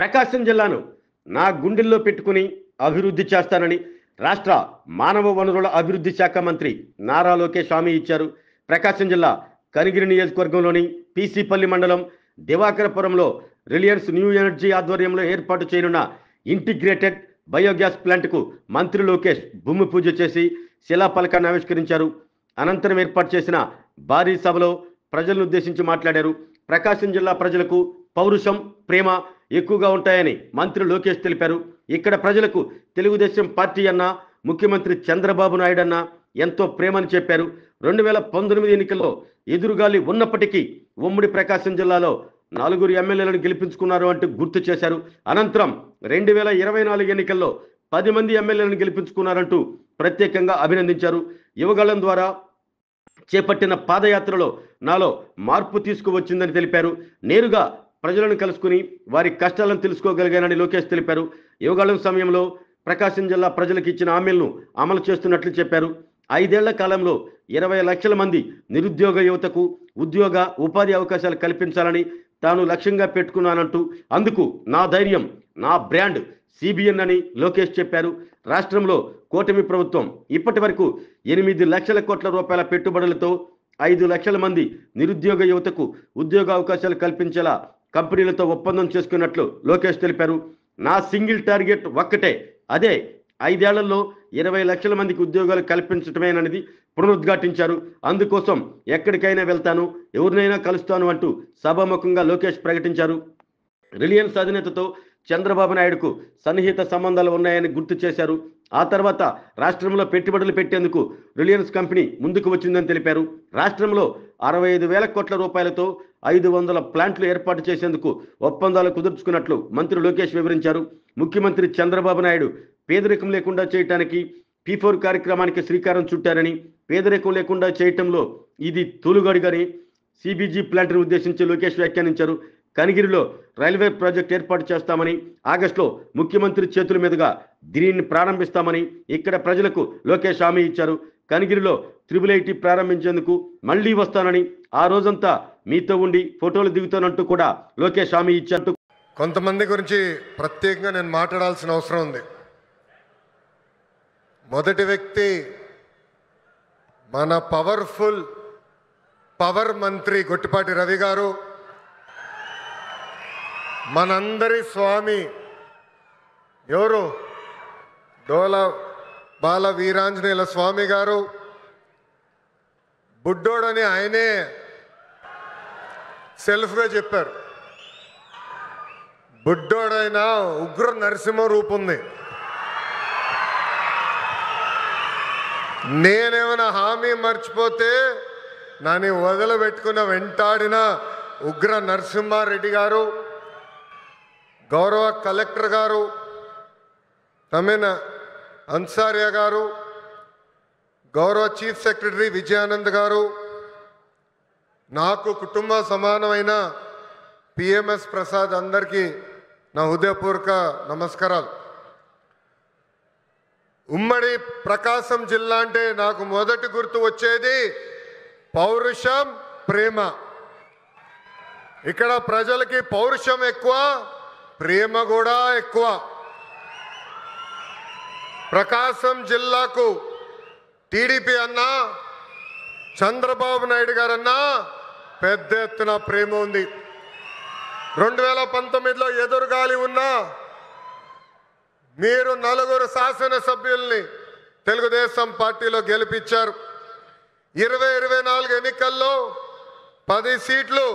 ప్రకాశం జిల్లాను నా గుండెల్లో పెట్టుకుని అభివృద్ధి చేస్తానని రాష్ట్ర మానవ వనరుల అభివృద్ధి శాఖ మంత్రి నారా లోకేష్ హామీ ఇచ్చారు. ప్రకాశం జిల్లా కనిగిరి నియోజకవర్గంలోని పీసీపల్లి మండలం దివాకరపురంలో రిలయన్స్ న్యూ ఎనర్జీ ఆధ్వర్యంలో ఏర్పాటు చేయనున్న ఇంటిగ్రేటెడ్ బయోగ్యాస్ ప్లాంట్కు మంత్రి లోకేష్ భూమి పూజ చేసి శిలాఫలకాన్ని ఆవిష్కరించారు. అనంతరం ఏర్పాటు చేసిన భారీ సభలో ప్రజలను ఉద్దేశించి మాట్లాడారు. ప్రకాశం జిల్లా ప్రజలకు పౌరుషం, ప్రేమ ఎక్కువగా ఉంటాయని మంత్రి లోకేష్ తెలిపారు. ఇక్కడ ప్రజలకు తెలుగుదేశం పార్టీ అన్న, ముఖ్యమంత్రి చంద్రబాబు నాయుడు అన్న ఎంతో ప్రేమని చెప్పారు. 2019 ఎన్నికల్లో ఎదురుగాలి ఉన్నప్పటికీ ఉమ్మడి ప్రకాశం జిల్లాలో 4 ఎమ్మెల్యేలను గెలిపించుకున్నారు అంటూ గుర్తు చేశారు. అనంతరం 2024 ఎన్నికల్లో 10 మంది ఎమ్మెల్యేలను గెలిపించుకున్నారంటూ ప్రత్యేకంగా అభినందించారు. యువగళం ద్వారా చేపట్టిన పాదయాత్రలో నాలో మార్పు తీసుకువచ్చిందని తెలిపారు. నేరుగా ప్రజలను కలుసుకుని వారి కష్టాలను తెలుసుకోగలిగానని లోకేష్ తెలిపారు. యువగళం సమయంలో ప్రకాశం జిల్లా ప్రజలకు ఇచ్చిన హామీలను అమలు చేస్తున్నట్లు చెప్పారు. 5 ఏళ్ల కాలంలో 20 లక్షల మంది నిరుద్యోగ యువతకు ఉద్యోగ ఉపాధి అవకాశాలు కల్పించాలని తాను లక్ష్యంగా పెట్టుకున్నానంటూ అందుకు నా ధైర్యం, నా బ్రాండ్ సిబిఎన్ అని లోకేష్ చెప్పారు. రాష్ట్రంలో కూటమి ప్రభుత్వం ఇప్పటి వరకు 8 లక్షల కోట్ల రూపాయల పెట్టుబడులతో 5 లక్షల మంది నిరుద్యోగ యువతకు ఉద్యోగ అవకాశాలు కల్పించేలా కంపెనీలతో ఒప్పందం చేసుకున్నట్లు లోకేష్ తెలిపారు. నా సింగిల్ టార్గెట్ ఒక్కటే, అదే 5 ఏళ్లలో 20 లక్షల మందికి ఉద్యోగాలు కల్పించటమేననేది పునరుద్ఘాటించారు. అందుకోసం ఎక్కడికైనా వెళ్తాను, ఎవరినైనా కలుస్తాను అంటూ సభాముఖంగా లోకేష్ ప్రకటించారు. రిలయన్స్ అధినేతతో చంద్రబాబు నాయుడుకు సన్నిహిత సంబంధాలు ఉన్నాయని గుర్తు చేశారు. ఆ తర్వాత రాష్ట్రంలో పెట్టుబడులు పెట్టేందుకు రిలయన్స్ కంపెనీ ముందుకు వచ్చిందని తెలిపారు. రాష్ట్రంలో 65,000 కోట్ల రూపాయలతో 500 ప్లాంట్లు ఏర్పాటు చేసేందుకు ఒప్పందాలు కుదుర్చుకున్నట్లు మంత్రి లోకేష్ వివరించారు. ముఖ్యమంత్రి చంద్రబాబు నాయుడు పేదరికం లేకుండా చేయటానికి P4 కార్యక్రమానికి శ్రీకారం చుట్టారని, పేదరికం లేకుండా చేయటంలో ఇది తొలుగడుగని సిబిజీ ప్లాంట్ను ఉద్దేశించి లోకేష్ వ్యాఖ్యానించారు. కనిగిరిలో రైల్వే ప్రాజెక్ట్ ఏర్పాటు చేస్తామని, ఆగస్టులో ముఖ్యమంత్రి చేతుల మీదుగా దీనిని ప్రారంభిస్తామని ఇక్కడ ప్రజలకు లోకేష్ హామీ ఇచ్చారు. కనిగిరిలో IIIT ప్రారంభించేందుకు మళ్లీ వస్తానని, ఆ రోజంతా మీతో ఉండి ఫోటోలు దిగుతానంటూ కూడా లోకేష్ హామీ ఇచ్చారు. కొంతమంది గురించి ప్రత్యేకంగా నేను మాట్లాడాల్సిన అవసరం ఉంది. మొదటి వ్యక్తి మన పవర్ మంత్రి గొట్టిపాటి రవి గారు, మనందరి స్వామి ఎవరు డోల బాల వీరాంజనేయుల స్వామి గారు. బుడ్డోడని ఆయనే సెల్ఫ్గా చెప్పారు. బుడ్డోడైనా ఉగ్ర నరసింహ రూపుంది. నేనేమైనా హామీ మర్చిపోతే నన్ను వదిలిపెట్టుకున్న వెంటాడిన ఉగ్ర నరసింహారెడ్డి గారు, గౌరవ కలెక్టర్ గారు తమిన అన్సారియా గారు, గౌరవ చీఫ్ సెక్రటరీ విజయానంద్ గారు, నాకు కుటుంబ సమానమైన పిఎంఎస్ ప్రసాద్, అందరికీ నా హృదయపూర్వక నమస్కారాలు. ఉమ్మడి ప్రకాశం జిల్లా అంటే నాకు మొదటి గుర్తు వచ్చేది పౌరుషం, ప్రేమ. ఇక్కడ ప్రజలకి పౌరుషం ఎక్కువ, ప్రేమ కూడా ఎక్కువ. ప్రకాశం జిల్లాకు టీడీపీ అన్నా, చంద్రబాబు నాయుడు గారన్నా పెద్ద ఎత్తున ప్రేమ ఉంది. 2019లో ఎదురుగాలి ఉన్నా మీరు 4 శాసనసభ్యుల్ని తెలుగుదేశం పార్టీలో గెలిపించారు. 2024 ఎన్నికల్లో 10 సీట్లు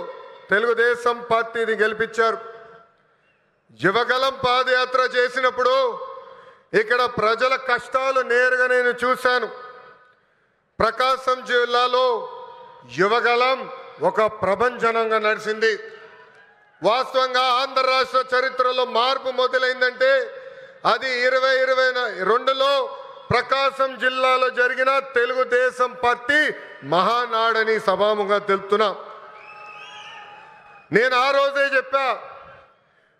తెలుగుదేశం పార్టీని గెలిపించారు. యువగలం పాదయాత్ర చేసినప్పుడు ఇక్కడ ప్రజల కష్టాలు నేరుగా నేను చూశాను. ప్రకాశం జిల్లాలో యువగలం ఒక ప్రభంజనంగా నడిచింది. వాస్తవంగా ఆంధ్ర రాష్ట్ర చరిత్రలో మార్పు మొదలైందంటే అది 2022లో ప్రకాశం జిల్లాలో జరిగిన తెలుగుదేశం పార్టీ మహానాడని సభాముగా తెలుపుతున్నా. నేను ఆ రోజే చెప్పా,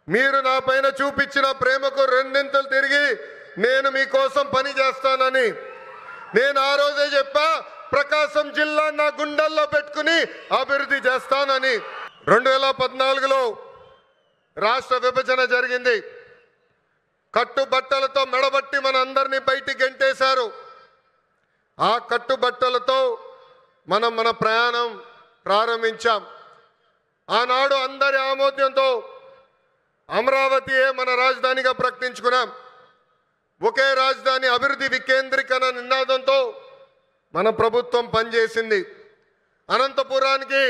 మీరు నా పైన చూపించిన ప్రేమకు రెండింతలు తిరిగి నేను మీకోసం పని చేస్తానని. నేను ఆ రోజే చెప్పా, ప్రకాశం జిల్లా నా గుండెల్లో పెట్టుకుని అభివృద్ధి చేస్తానని. 2014లో రాష్ట్ర విభజన జరిగింది. కట్టుబట్టలతో మెడబట్టి మన అందరినీ బయటికి గెంటేశారు. ఆ కట్టుబట్టలతో మన ప్రయాణం ప్రారంభించాం. ఆనాడు అందరి ఆమోదంతో అమరావతియే మన రాజధానిగా ప్రకటించుకున్నాం. ఒకే రాజధాని అభివృద్ధి వికేంద్రీకరణ నినాదంతో మన ప్రభుత్వం పనిచేసింది. అనంతపురానికి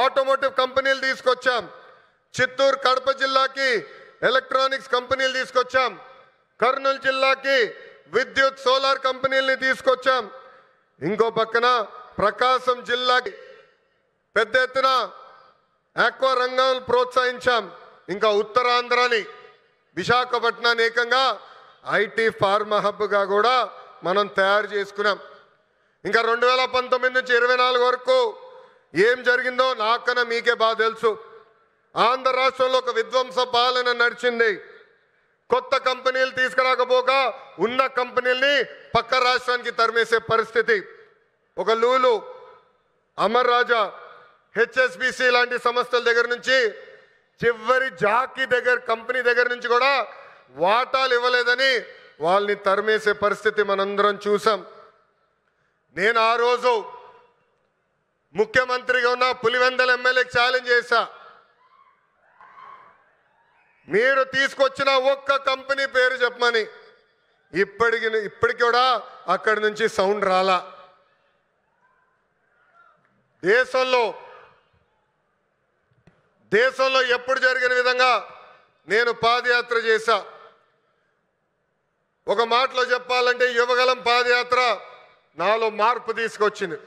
ఆటోమోటివ్ కంపెనీలు తీసుకొచ్చాం. చిత్తూరు కడప జిల్లాకి ఎలక్ట్రానిక్స్ కంపెనీలు తీసుకొచ్చాం. కర్నూలు జిల్లాకి విద్యుత్ సోలార్ కంపెనీలని తీసుకొచ్చాం. ఇంకో పక్కన ప్రకాశం జిల్లాకి పెద్ద ఎత్తున ఆక్వా రంగాలను ప్రోత్సహించాం. ఇంకా ఉత్తరాంధ్రని విశాఖపట్నాన్ని ఏకంగా ఐటీ ఫార్మా హబ్గా కూడా మనం తయారు చేసుకున్నాం. ఇంకా 2019 నుంచి 24 వరకు ఏం జరిగిందో నాకన్నా మీకే బాగా తెలుసు. ఆంధ్ర రాష్ట్రంలో ఒక విధ్వంస పాలన నడిచింది. కొత్త కంపెనీలు తీసుకురాకపోగా ఉన్న కంపెనీల్ని పక్క రాష్ట్రానికి తరిమేసే పరిస్థితి. ఒక లూలు, అమర్ రాజా, హెచ్ఎస్బిసి లాంటి సంస్థల దగ్గర నుంచి చివరి జాకీ కంపెనీ దగ్గర నుంచి కూడా వాటాలు ఇవ్వలేదని వాళ్ళని తరిమేసే పరిస్థితి మనందరం చూసాం. నేను ఆ రోజు ముఖ్యమంత్రిగా ఉన్న పులివెందల ఎమ్మెల్యేకి ఛాలెంజ్ చేశా. మీరు తీసుకొచ్చిన ఒక్క కంపెనీ పేరు చెప్పమని. ఇప్పటికి కూడా అక్కడి నుంచి సౌండ్ రాలా. దేశంలో ఎప్పుడు జరిగిన విధంగా నేను పాదయాత్ర చేశా. ఒక మాటలో చెప్పాలంటే యువగలం పాదయాత్ర నాలో మార్పు తీసుకొచ్చింది.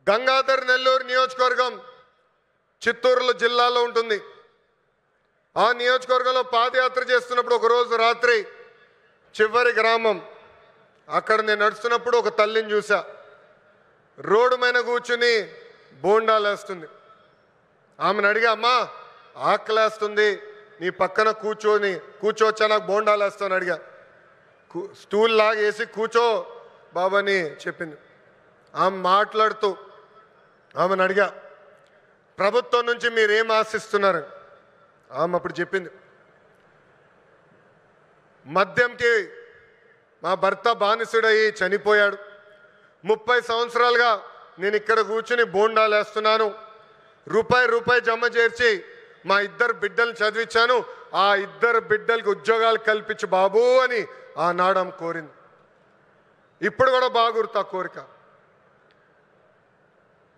గంగాధర్ నెల్లూరు నియోజకవర్గం చిత్తూరు జిల్లాలో ఉంటుంది. ఆ నియోజకవర్గంలో పాదయాత్ర చేస్తున్నప్పుడు ఒకరోజు రాత్రి చివరి గ్రామం అక్కడ నేను నడుస్తున్నప్పుడు ఒక తల్లిని చూసా. రోడ్డు మీద కూర్చుని బోండాలు వేస్తుంది. ఆమెను అడిగా, అమ్మా ఆకలేస్తుంది, నీ పక్కన కూర్చోవచ్చా, నాకు బోండాలు వేస్తాను అడిగా. స్టూల్ లాగేసి కూర్చో బాబాని చెప్పింది. ఆమె మాట్లాడుతూ ఆమెను అడిగా, ప్రభుత్వం నుంచి మీరేం ఆశిస్తున్నారు? ఆమె అప్పుడు చెప్పింది, మద్యంకి మా భర్త బానిసుడయి చనిపోయాడు. 30 సంవత్సరాలుగా నేను ఇక్కడ కూర్చుని బోండాలు వేస్తున్నాను. రూపాయి జమ చేర్చి మా 2 బిడ్డలను చదివించాను. ఆ 2 బిడ్డలకి ఉద్యోగాలు కల్పించు బాబు అని ఆనాడు ఆమె కోరింది. ఇప్పుడు కూడా బాగా గుర్తు ఆ కోరిక.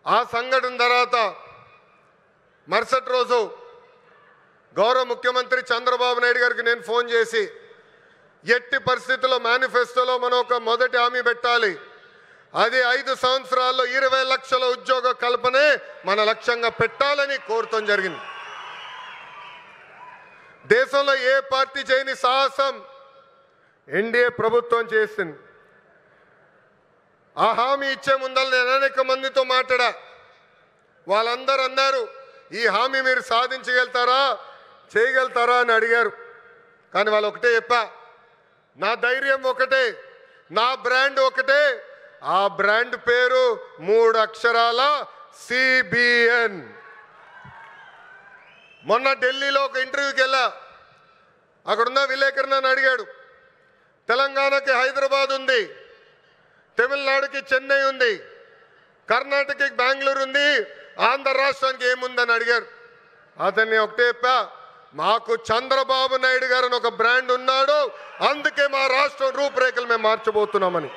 ఆ సంఘటన తర్వాత మరుసటి రోజు గౌరవ ముఖ్యమంత్రి చంద్రబాబు నాయుడు గారికి నేను ఫోన్ చేసి, ఎట్టి పరిస్థితుల్లో మేనిఫెస్టోలో మనం ఒక మొదటి హామీ పెట్టాలి. అది 5 సంవత్సరాల్లో 20 లక్షల ఉద్యోగ కల్పనే మన లక్ష్యంగా పెట్టాలని కోరటం జరిగింది. దేశంలో ఏ పార్టీ చేయని సాహసం ఎన్డీఏ ప్రభుత్వం చేసింది. ఆ హామీ ఇచ్చే ముందర నేను అనేక మందితో మాట్లాడా. వాళ్ళందరూ అన్నారు, ఈ హామీ మీరు సాధించగలుగుతారా, చేయగలుగుతారా అని అడిగారు. కానీ వాళ్ళు ఒకటే చెప్పా, నా ధైర్యం ఒకటే, నా బ్రాండ్ ఒకటే. ఆ బ్రాండ్ పేరు 3 అక్షరాల CBN. మొన్న ఢిల్లీలో ఒక ఇంటర్వ్యూకి వెళ్ళా. అక్కడున్న విలేకరుని నన్ను అడిగాడు, తెలంగాణకి హైదరాబాద్ ఉంది, తమిళనాడుకి చెన్నై ఉంది, కర్ణాటకకి బెంగళూరు ఉంది, ఆంధ్ర రాష్ట్రానికి ఏముందని అడిగారు. అతన్ని ఒకటే చెప్పా, మాకు చంద్రబాబు నాయుడు గారు అని ఒక బ్రాండ్ ఉన్నాడు, అందుకే మా రాష్ట్రం రూపురేఖలు మేము మార్చబోతున్నామని.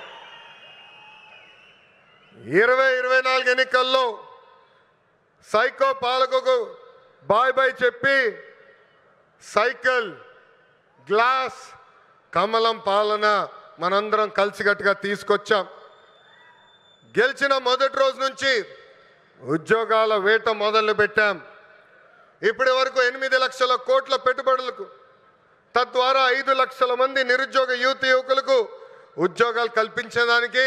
2024 ఎన్నికల్లో సైకో పాలకుకు బాయ్ చెప్పి సైకిల్, గ్లాస్, కమలం పాలన మనందరం కలిసికట్టుగా తీసుకొచ్చాం. గెలిచిన మొదటి రోజు నుంచి ఉద్యోగాల వేట మొదలు పెట్టాం. ఇప్పటి వరకు 8 లక్షల కోట్ల పెట్టుబడులకు, తద్వారా 5 లక్షల మంది నిరుద్యోగ యువకులకు ఉద్యోగాలు కల్పించడానికి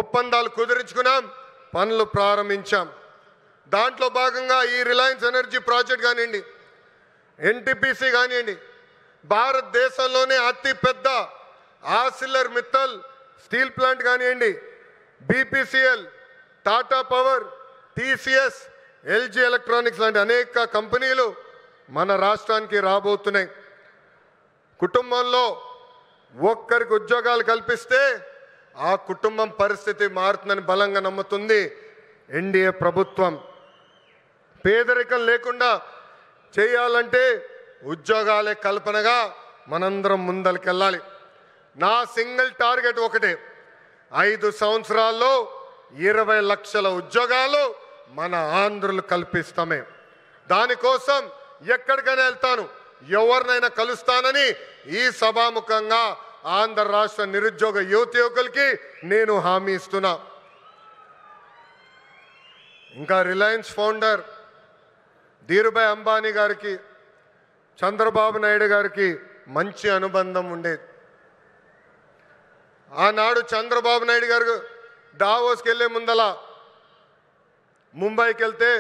ఒప్పందాలు కుదిరించుకున్నాం, పనులు ప్రారంభించాం. దాంట్లో భాగంగా ఈ రిలయన్స్ ఎనర్జీ ప్రాజెక్ట్ కానివ్వండి, NTPC కానివ్వండి, భారతదేశంలోనే అతిపెద్ద ఆర్సిలర్ మిత్తల్ స్టీల్ ప్లాంట్ కానివ్వండి, BPCL, Tata power, TCS, LG electronics లాంటి అనేక కంపెనీలు మన రాష్ట్రానికి రాబోతున్నాయి. కుటుంబంలో ఒక్కరికి ఉద్యోగాలు కల్పిస్తే ఆ కుటుంబం పరిస్థితి మారుతుందని బలంగా నమ్ముతుంది ఎన్డీఏ ప్రభుత్వం. పేదరికం లేకుండా చేయాలంటే ఉద్యోగాలే కల్పనగా మనందరం ముందరికెళ్ళాలి. నా సింగిల్ టార్గెట్ ఒకటే, 5 సంవత్సరాల్లో 20 లక్షల ఉద్యోగాలు మన ఆంధ్రులు కల్పిస్తామే. దానికోసం ఎక్కడికైనా వెళ్తాను, ఎవరినైనా కలుస్తానని ఈ సభాముఖంగా ఆంధ్ర రాష్ట్ర నిరుద్యోగ యువకులకి నేను హామీ ఇస్తున్నా. ఇంకా రిలయన్స్ ఫౌండర్ ధీరుభాయ్ అంబానీ గారికి చంద్రబాబు నాయుడు గారికి మంచి అనుబంధం ఉండేది. ఆనాడు చంద్రబాబు నాయుడు గారు దావోస్కి వెళ్ళే ముందల ముంబైకి వెళ్తే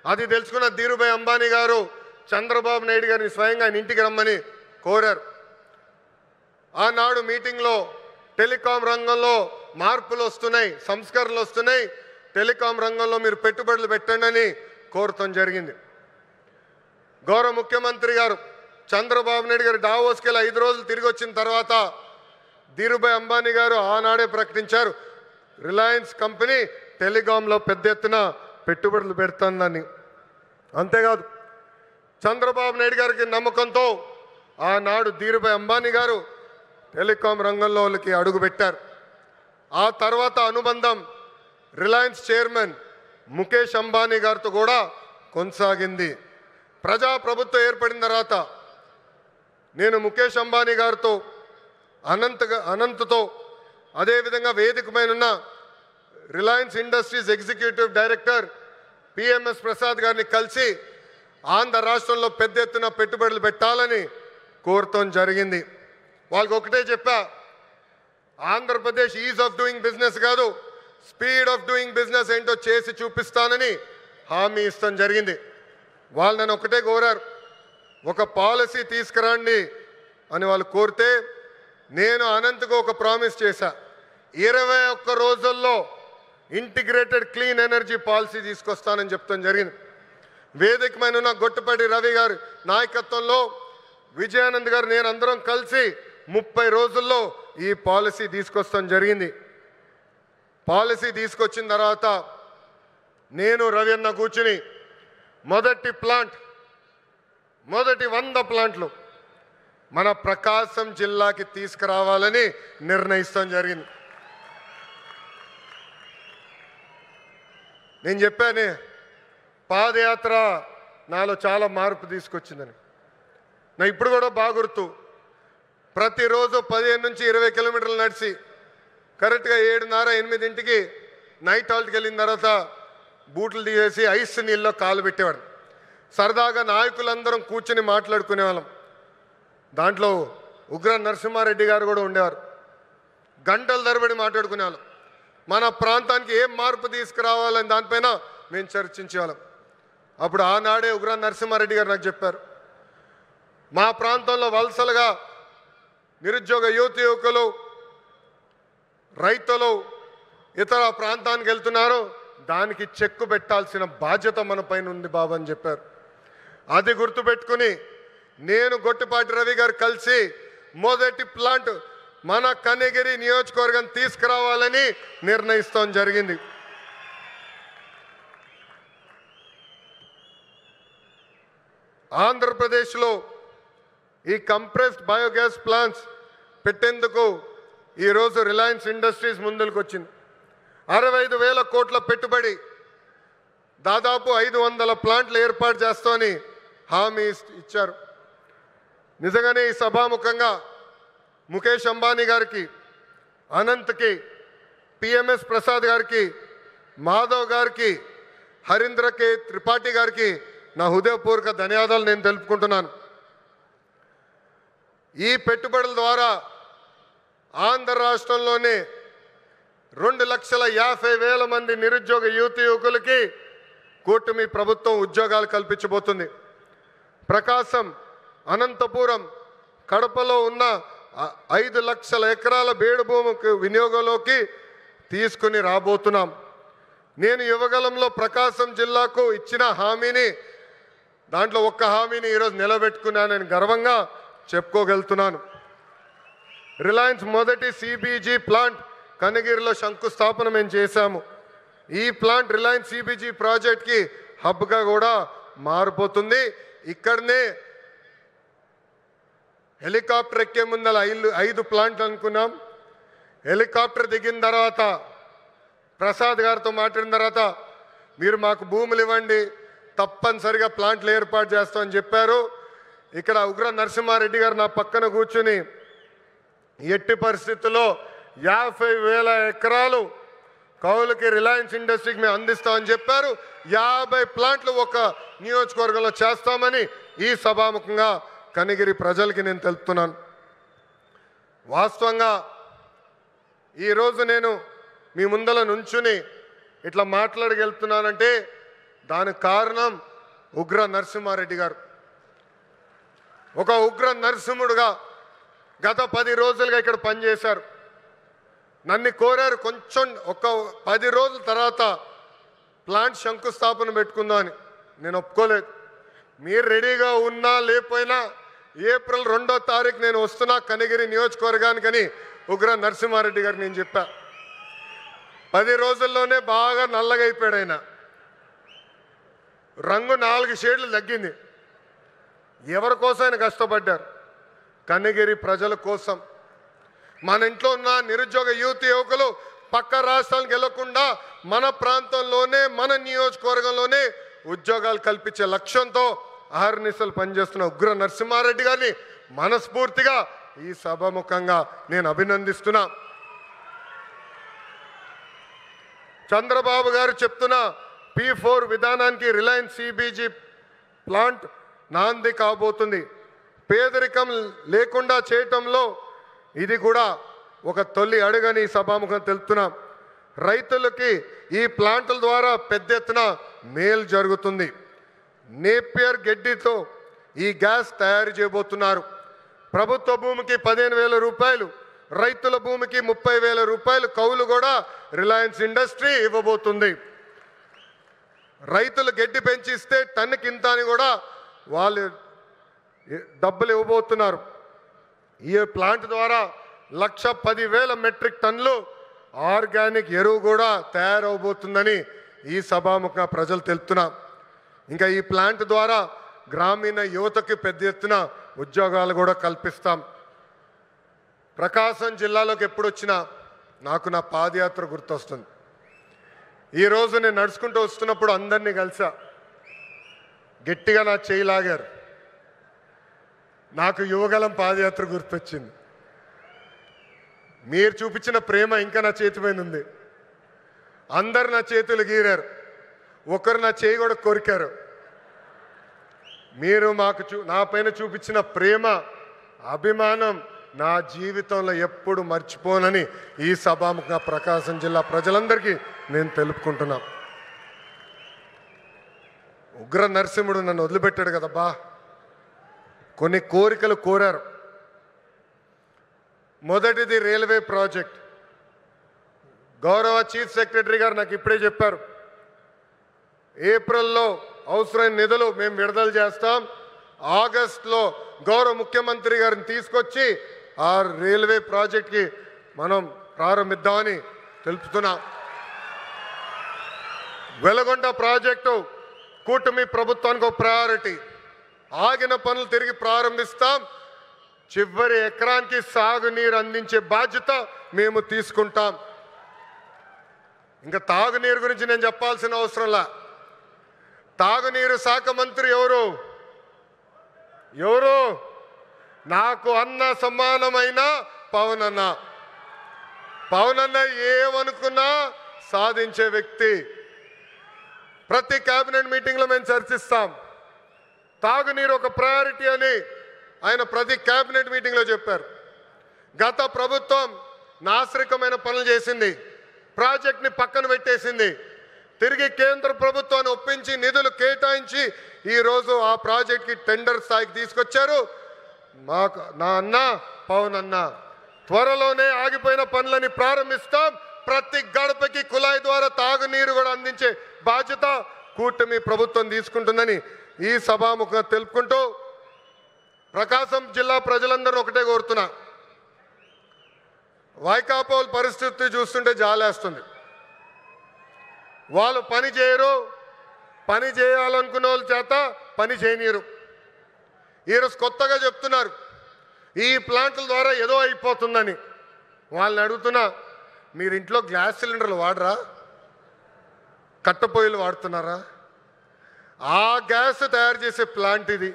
అది తెలుసుకున్న ధీరుభాయ్ అంబానీ గారు చంద్రబాబు నాయుడు గారిని స్వయంగా ఆయన ఇంటికి రమ్మని కోరారు. ఆనాడు మీటింగ్లో టెలికాం రంగంలో మార్పులు వస్తున్నాయి, సంస్కరణలు వస్తున్నాయి, టెలికాం రంగంలో మీరు పెట్టుబడులు పెట్టండి అని కోరటం జరిగింది. గౌరవ ముఖ్యమంత్రి గారు చంద్రబాబు నాయుడు గారు డావోస్కి వెళ్ళి 5 రోజులు తిరిగి వచ్చిన తర్వాత ధీరుభాయ్ అంబానీ గారు ఆనాడే ప్రకటించారు, రిలయన్స్ కంపెనీ టెలికాంలో పెద్ద ఎత్తున పెట్టుబడులు పెడుతుందని. అంతేకాదు చంద్రబాబు నాయుడు గారికి నమ్మకంతో ఆనాడు ధీరుభాయ్ అంబానీ గారు టెలికాం రంగంలోకి అడుగుపెట్టారు. ఆ తర్వాత అనుబంధం రిలయన్స్ చైర్మన్ ముఖేష్ అంబానీ గారితో కూడా కొనసాగింది. ప్రజాప్రభుత్వం ఏర్పడిన తర్వాత నేను ముఖేష్ అంబానీ గారితో అనంత్తో అదేవిధంగా వేదిక పైన ఉన్న Reliance industries executive director PMS Prasad గారిని కలిసి ఆంధ్ర రాష్ట్రంలో పెద్ద ఎత్తున పెట్టుబడులు పెట్టాలని కోరటం జరిగింది. వాళ్ళకి ఒకటే చెప్పా, Andhra Pradesh is of doing business కాదు, స్పీడ్ ఆఫ్ డూయింగ్ బిజినెస్ ఏంటో చేసి చూపిస్తానని హామీ ఇస్తాం జరిగింది. వాళ్ళు నన్ను ఒకటే కోరారు, ఒక పాలసీ తీసుకురండి అని వాళ్ళు కోరితే నేను అనంతకు ఒక ప్రామిస్ చేశా, 21 రోజుల్లో ఇంటిగ్రేటెడ్ క్లీన్ ఎనర్జీ పాలసీ తీసుకొస్తానని చెప్తాం జరిగింది. వేదిక మీద ఉన్న గొట్టుపాటి రవి గారి నాయకత్వంలో విజయానంద్ గారు నేను అందరం కలిసి 30 రోజుల్లో ఈ పాలసీ తీసుకొస్తాం జరిగింది. పాలసీ తీసుకొచ్చిన తర్వాత నేను రవి అన్న కూర్చుని మొదటి 100 ప్లాంట్లు మన ప్రకాశం జిల్లాకి తీసుకురావాలని నిర్ణయిస్తాం జరిగింది. నేను చెప్పాను, పాదయాత్ర నాలో చాలా మార్పు తీసుకొచ్చిందని. నా ఇప్పుడు కూడా బాగా గుర్తు, ప్రతిరోజు 15 నుంచి 20 కిలోమీటర్లు నడిచి కరెక్ట్గా 7:30-8కి నైట్ హాల్ట్కి వెళ్ళిన తర్వాత బూట్లు తీసేసి ఐస్ నీళ్ళలో కాలు పెట్టేవాడు. సరదాగా నాయకులందరం కూర్చుని మాట్లాడుకునేవాళ్ళం. దాంట్లో ఉగ్ర నరసింహారెడ్డి గారు కూడా ఉండేవారు. గంటల తరబడి మాట్లాడుకునేవాళ్ళం. మన ప్రాంతానికి ఏం మార్పు తీసుకురావాలని దానిపైన మేము చర్చించేవాళ్ళం. అప్పుడు ఆనాడే ఉగ్ర నరసింహారెడ్డి గారు నాకు చెప్పారు, మా ప్రాంతంలో వలసలుగా నిరుద్యోగ యువకులు రైతులు ఇతర ప్రాంతానికి వెళ్తున్నారు, దానికి చెక్కు పెట్టాల్సిన బాధ్యత మన పైన ఉంది బాబు అని చెప్పారు. అది గుర్తుపెట్టుకుని నేను గొట్టిపాటి రవి గారు కలిసి మొదటి ప్లాంట్ మన కనిగిరి నియోజకవర్గం తీసుకురావాలని నిర్ణయిస్తాం జరిగింది. ఆంధ్రప్రదేశ్లో ఈ కంప్రెస్డ్ బయోగ్యాస్ ప్లాంట్స్ పెట్టేందుకు ఈరోజు రిలయన్స్ ఇండస్ట్రీస్ ముందుకు వచ్చింది. 65,000 కోట్ల పెట్టుబడి, దాదాపు 500 ప్లాంట్లు ఏర్పాటు చేస్తామని హామీ ఇచ్చారు. నిజంగానే ఈ సభాముఖంగా ముఖేష్ అంబానీ గారికి, అనంత్కి, పిఎంఎస్ ప్రసాద్ గారికి, మాధవ్ గారికి, హరీంద్ర కే త్రిపాఠి గారికి నా హృదయపూర్వక ధన్యవాదాలు నేను తెలుపుకుంటున్నాను. ఈ పెట్టుబడుల ద్వారా ఆంధ్ర రాష్ట్రంలోనే 2,50,000 మంది నిరుద్యోగ యువకులకి కూటమి ప్రభుత్వం ఉద్యోగాలు కల్పించబోతుంది. ప్రకాశం, అనంతపురం, కడపలో ఉన్న 5 లక్షల ఎకరాల బేడు భూమికి వినియోగంలోకి తీసుకుని రాబోతున్నాం. నేను యువగలంలో ప్రకాశం జిల్లాకు ఇచ్చిన హామీని దాంట్లో ఒక్క హామీని ఈరోజు నిలబెట్టుకున్నానని గర్వంగా చెప్పుకోగలుగుతున్నాను. రిలయన్స్ మొదటి సిబిజీ ప్లాంట్ కనిగిరిలో శంకుస్థాపన మేము చేశాము. ఈ ప్లాంట్ రిలయన్స్ సిబిజీ ప్రాజెక్ట్కి హబ్గా కూడా మారిపోతుంది. ఇక్కడనే హెలికాప్టర్ ఎక్కే ముందల 5 ప్లాంట్లు అనుకున్నాం. హెలికాప్టర్ దిగిన తర్వాత ప్రసాద్ గారితో మాట్లాడిన తర్వాత మీరు మాకు భూములు ఇవ్వండి, తప్పనిసరిగా ప్లాంట్లు ఏర్పాటు చేస్తామని చెప్పారు. ఇక్కడ ఉగ్ర నరసింహారెడ్డి గారు నా పక్కన కూర్చుని ఎట్టి పరిస్థితుల్లో 50,000 ఎకరాలు కౌలుకి రిలయన్స్ ఇండస్ట్రీకి మేము అందిస్తామని చెప్పారు. 50 ప్లాంట్లు ఒక నియోజకవర్గంలో చేస్తామని ఈ సభాముఖంగా కనిగిరి ప్రజలకి నేను తెలుపుతున్నాను. వాస్తవంగా ఈరోజు నేను మీ ముందల నుంచుని ఇట్లా మాట్లాడగలుగుతున్నానంటే దానికి కారణం ఉగ్ర నరసింహారెడ్డి గారు. ఒక ఉగ్ర నరసింహుడుగా గత 10 రోజులుగా ఇక్కడ పనిచేశారు. నన్ను కోరారు కొంచెం ఒక 10 రోజుల తర్వాత ప్లాంట్ శంకుస్థాపన పెట్టుకుందామని. నేను ఒప్పుకోలేదు. మీరు రెడీగా ఉన్నా లేకపోయినా ఏప్రిల్ 2వ తారీఖు నేను వస్తున్నా కనిగిరి నియోజకవర్గానికని ఉగ్ర నరసింహారెడ్డి గారు నేను చెప్పా. 10 రోజుల్లోనే బాగా నల్లగా అయిపోయాడు ఆయన. రంగు 4 షేడ్లు తగ్గింది. ఎవరి కోసం ఆయన కష్టపడ్డారు? కనిగిరి ప్రజల కోసం. మన ఇంట్లో ఉన్న నిరుద్యోగ యువకులు పక్క రాష్ట్రాలకు వెళ్లకుండా మన ప్రాంతంలోనే మన నియోజకవర్గంలోనే ఉద్యోగాలు కల్పించే లక్ష్యంతో అహర్నిశలు పనిచేస్తున్న ఉగ్ర నరసింహారెడ్డి గారిని మనస్ఫూర్తిగా ఈ సభాముఖంగా నేను అభినందిస్తున్నా. చంద్రబాబు గారు చెప్తున్న P4 విధానానికి రిలయన్స్ సిబిజీ ప్లాంట్ నాంది కాబోతుంది. పేదరికం లేకుండా చేయటంలో ఇది కూడా ఒక తొలి అడుగని సభాముఖం తెలుపుతున్నాం. రైతులకి ఈ ప్లాంట్ల ద్వారా పెద్ద ఎత్తున మేలు జరుగుతుంది. నేపియర్ గడ్డితో ఈ గ్యాస్ తయారు చేయబోతున్నారు. ప్రభుత్వ భూమికి 15,000 రూపాయలు, రైతుల భూమికి 30,000 రూపాయలు కౌలు కూడా రిలయన్స్ ఇండస్ట్రీ ఇవ్వబోతుంది. రైతులు గడ్డి పెంచిస్తే టన్నుకి ఇంత అని కూడా వాళ్ళు డబ్బులు ఇవ్వబోతున్నారు. ఈ ప్లాంట్ ద్వారా 110,000 మెట్రిక్ టన్నులు ఆర్గానిక్ ఎరువు కూడా తయారవబోతుందని ఈ సభాముఖ ప్రజలు తెలుపుతున్నాం. ఇంకా ఈ ప్లాంట్ ద్వారా గ్రామీణ యువతకి పెద్ద ఎత్తున ఉద్యోగాలు కూడా కల్పిస్తాం. ప్రకాశం జిల్లాలోకి ఎప్పుడు వచ్చినా నాకు నా పాదయాత్ర గుర్తొస్తుంది. ఈరోజు నేను నడుచుకుంటూ వస్తున్నప్పుడు అందరినీ కలిసా. గట్టిగా నా చేయి లాగారు. నాకు యువగలం పాదయాత్ర గుర్తొచ్చింది. మీరు చూపించిన ప్రేమ ఇంకా నా చేతి పైన ఉంది. అందరు నా చేతులు గీరారు, ఒకరు నా చేయి కూడా కొరికారు. మీరు మాకు నా పైన చూపించిన ప్రేమ, అభిమానం నా జీవితంలో ఎప్పుడు మర్చిపోనని ఈ సభాముఖంగా ప్రకాశం జిల్లా ప్రజలందరికీ నేను తెలుపుకుంటున్నా. ఉగ్ర నరసింహుడు నన్ను వదిలిపెట్టాడు కదబ్బా. కొన్ని కోరికలు కోరారు. మొదటిది రైల్వే ప్రాజెక్ట్. గౌరవ చీఫ్ సెక్రటరీ గారు నాకు ఇప్పుడే చెప్పారు, ఏప్రిల్లో అవసరమైన నిధులు మేము విడుదల చేస్తాం. ఆగస్టులో గౌరవ ముఖ్యమంత్రి గారిని తీసుకొచ్చి ఆ రైల్వే ప్రాజెక్ట్కి మనం ప్రారంభిద్దామని తెలుపుతున్నాం. వెలగొండ ప్రాజెక్టు కూటమి ప్రభుత్వానికి ఒక ప్రయారిటీ. ఆగిన పనులు తిరిగి ప్రారంభిస్తాం. చివరి ఎకరానికి సాగునీరు అందించే బాధ్యత మేము తీసుకుంటాం. ఇంకా తాగునీరు గురించి నేను చెప్పాల్సిన అవసరంలా. తాగునీరు శాఖ మంత్రి ఎవరు? నాకు అన్న సమానమైన పవన్ అన్న. పవన్ అన్న ఏమనుకున్నా సాధించే వ్యక్తి. ప్రతి కేబినెట్ మీటింగ్లో మేము చర్చిస్తాం. తాగునీరు ఒక ప్రయారిటీ అని ఆయన ప్రతి కేబినెట్ మీటింగ్లో చెప్పారు. గత ప్రభుత్వం నాశరికమైన పనులు చేసింది, ప్రాజెక్ట్ని పక్కన పెట్టేసింది. తిరిగి కేంద్ర ప్రభుత్వాన్ని ఒప్పించి నిధులు కేటాయించి ఈరోజు ఆ ప్రాజెక్ట్కి టెండర్ స్థాయికి తీసుకొచ్చారు. నా అన్న పవన్ అన్న త్వరలోనే ఆగిపోయిన పనులని ప్రారంభిస్తాం. ప్రతి గడపకి కుళాయి ద్వారా తాగునీరు కూడా అందించే బాధ్యత కూటమి ప్రభుత్వం తీసుకుంటుందని ఈ సభాముఖంగా తెలుపుకుంటూ ప్రకాశం జిల్లా ప్రజలందరూ ఒకటే కోరుతున్నా, వైకాపా పరిస్థితి చూస్తుంటే జాలేస్తుంది. వాళ్ళు పని చేయరు, పని చేయాలనుకున్న వాళ్ళ చేత పని చేయనీరు. ఈరోజు కొత్తగా చెప్తున్నారు ఈ ప్లాంట్ల ద్వారా ఏదో అయిపోతుందని. వాళ్ళని అడుగుతున్నా, మీరు ఇంట్లో గ్యాస్ సిలిండర్లు వాడరా, కట్టెపొయ్యిలు వాడుతున్నారా? ఆ గ్యాస్ తయారు చేసే ప్లాంట్ ఇది.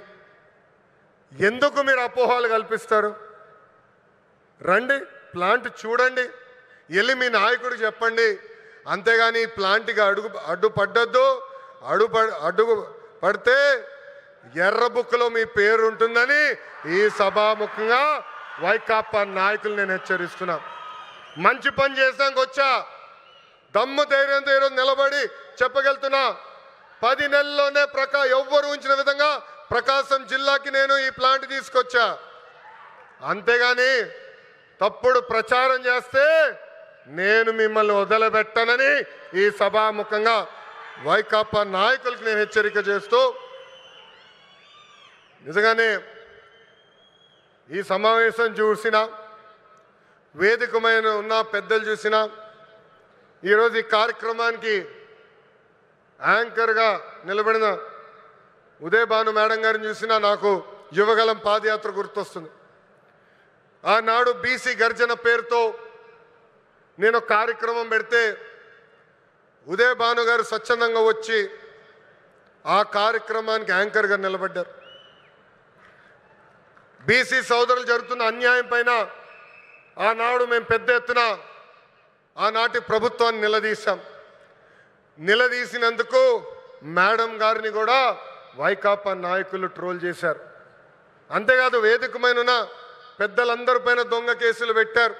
ఎందుకు మీరు అపోహలు కల్పిస్తారు? రండి, ప్లాంట్ చూడండి, వెళ్ళి మీ నాయకుడు చెప్పండి. అంతేగాని ఈ ప్లాంట్కి అడ్డు పడితే ఎర్ర బుక్లో మీ పేరు ఉంటుందని ఈ సభాముఖంగా వైకాపా నాయకులు నేను హెచ్చరిస్తున్నా. మంచి పని చేసాక వచ్చా, దమ్ము ధైర్యంతో ఈరోజు నిలబడి చెప్పగలుగుతున్నా. 10 నెలల్లోనే ఎవ్వరు ఉంచిన విధంగా ప్రకాశం జిల్లాకి నేను ఈ ప్లాంట్ తీసుకొచ్చా. అంతేగాని తప్పుడు ప్రచారం చేస్తే నేను మిమ్మల్ని వదిలిపెట్టనని ఈ సభాముఖంగా వైకాపా నాయకులకు నేను హెచ్చరిక చేస్తూ, నిజంగానే ఈ సమావేశం చూసినా, వేదికమైన ఉన్న పెద్దలు చూసినా, ఈరోజు ఈ కార్యక్రమానికి యాంకర్గా నిలబడిన ఉదయ్ భాను మేడం గారిని చూసినా నాకు యువగలం పాదయాత్ర గుర్తొస్తుంది. ఆనాడు బీసీ గర్జన పేరుతో నేను కార్యక్రమం పెడితే ఉదయ్ భాను గారు స్వచ్ఛందంగా వచ్చి ఆ కార్యక్రమానికి యాంకర్గా నిలబడ్డారు. బీసీ సోదరులు జరుగుతున్న అన్యాయం పైన ఆనాడు మేము పెద్ద ఎత్తున ఆనాటి ప్రభుత్వాన్ని నిలదీశాం. నిలదీసినందుకు మేడం గారిని కూడా వైకాపా నాయకులు ట్రోల్ చేశారు. అంతేకాదు వేదికమైన పెద్దలందరి పైన దొంగ కేసులు పెట్టారు.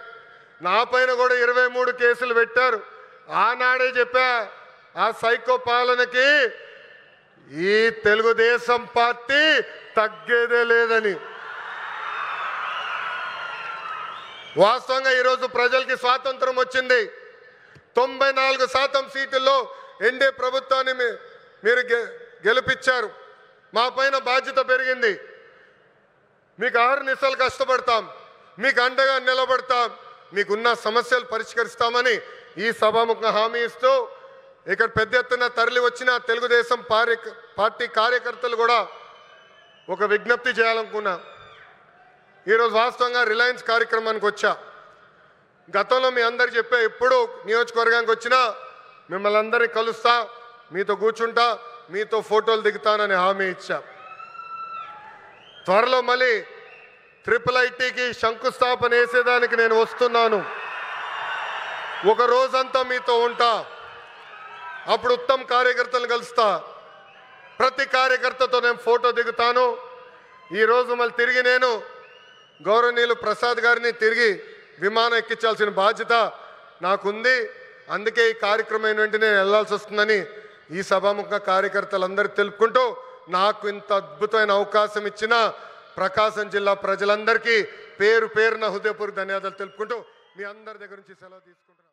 నా పైన కూడా 23 కేసులు పెట్టారు. ఆనాడే చెప్పా, ఆ సైకో పాలనకి ఈ తెలుగుదేశం పార్టీ తగ్గేదే లేదని. వాస్తవంగా ఈరోజు ప్రజలకి స్వాతంత్రం వచ్చింది. 94% సీట్లలో ఎన్డీఏ ప్రభుత్వాన్ని మీరు గెలిపించారు. మా పైన బాధ్యత పెరిగింది. మీకు అహర్నిశలు కష్టపడతాం, మీకు అండగా నిలబడతాం, మీకున్న సమస్యలు పరిష్కరిస్తామని ఈ సభాముఖంగా హామీ ఇస్తూ, ఇక్కడ పెద్ద ఎత్తున తరలి వచ్చిన తెలుగుదేశం పార్టీ కార్యకర్తలు కూడా ఒక విజ్ఞప్తి చేయాలనుకున్నా. ఈరోజు వాస్తవంగా రిలయన్స్ కార్యక్రమానికి వచ్చా. గతంలో మీ అందరు చెప్పే, ఎప్పుడు నియోజకవర్గానికి వచ్చినా మిమ్మల్ని అందరినీ కలుస్తా, మీతో కూర్చుంటా, మీతో ఫోటోలు దిగుతానని హామీ ఇచ్చా. త్వరలో మళ్ళీ IIITకి శంకుస్థాపన వేసేదానికి నేను వస్తున్నాను. ఒక రోజంతా మీతో ఉంటా. అప్పుడు ఉత్తమ్ కార్యకర్తలను కలుస్తా. ప్రతి కార్యకర్తతో నేను ఫోటో దిగుతాను. ఈరోజు మళ్ళీ తిరిగి నేను గౌరవనీయులు ప్రసాద్ గారిని తిరిగి విమానం ఎక్కించాల్సిన బాధ్యత నాకుంది. అందుకే ఈ కార్యక్రమం వెంటనే నేను వెళ్లాల్సి వస్తుందని ఈ సభాముఖ కార్యకర్తలందరూ తెలుపుకుంటూ, నాకు ఇంత అద్భుతమైన అవకాశం ఇచ్చిన ప్రకాశం జిల్లా ప్రజలందరికీ పేరు పేరున హృదయపూర్వక ధన్యవాదాలు తెలుపుకుంటూ మీ అందరి దగ్గర నుంచి సెలవు తీసుకుంటున్నాను.